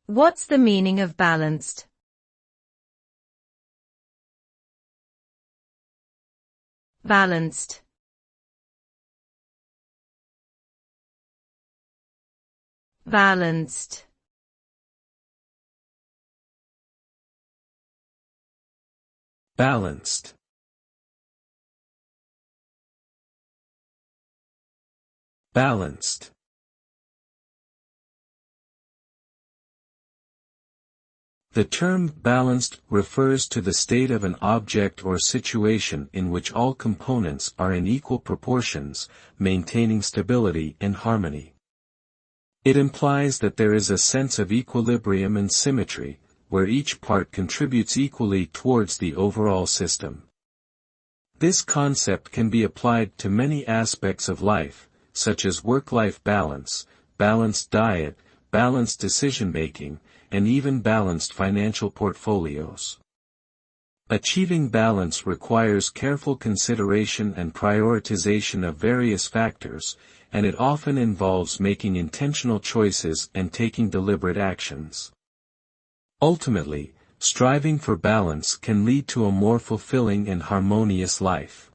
What's the meaning of balanced? Balanced. Balanced. Balanced. Balanced. The term balanced refers to the state of an object or situation in which all components are in equal proportions, maintaining stability and harmony. It implies that there is a sense of equilibrium and symmetry, where each part contributes equally towards the overall system. This concept can be applied to many aspects of life, such as work-life balance, balanced diet, balanced decision-making, and even balanced financial portfolios. Achieving balance requires careful consideration and prioritization of various factors, and it often involves making intentional choices and taking deliberate actions. Ultimately, striving for balance can lead to a more fulfilling and harmonious life.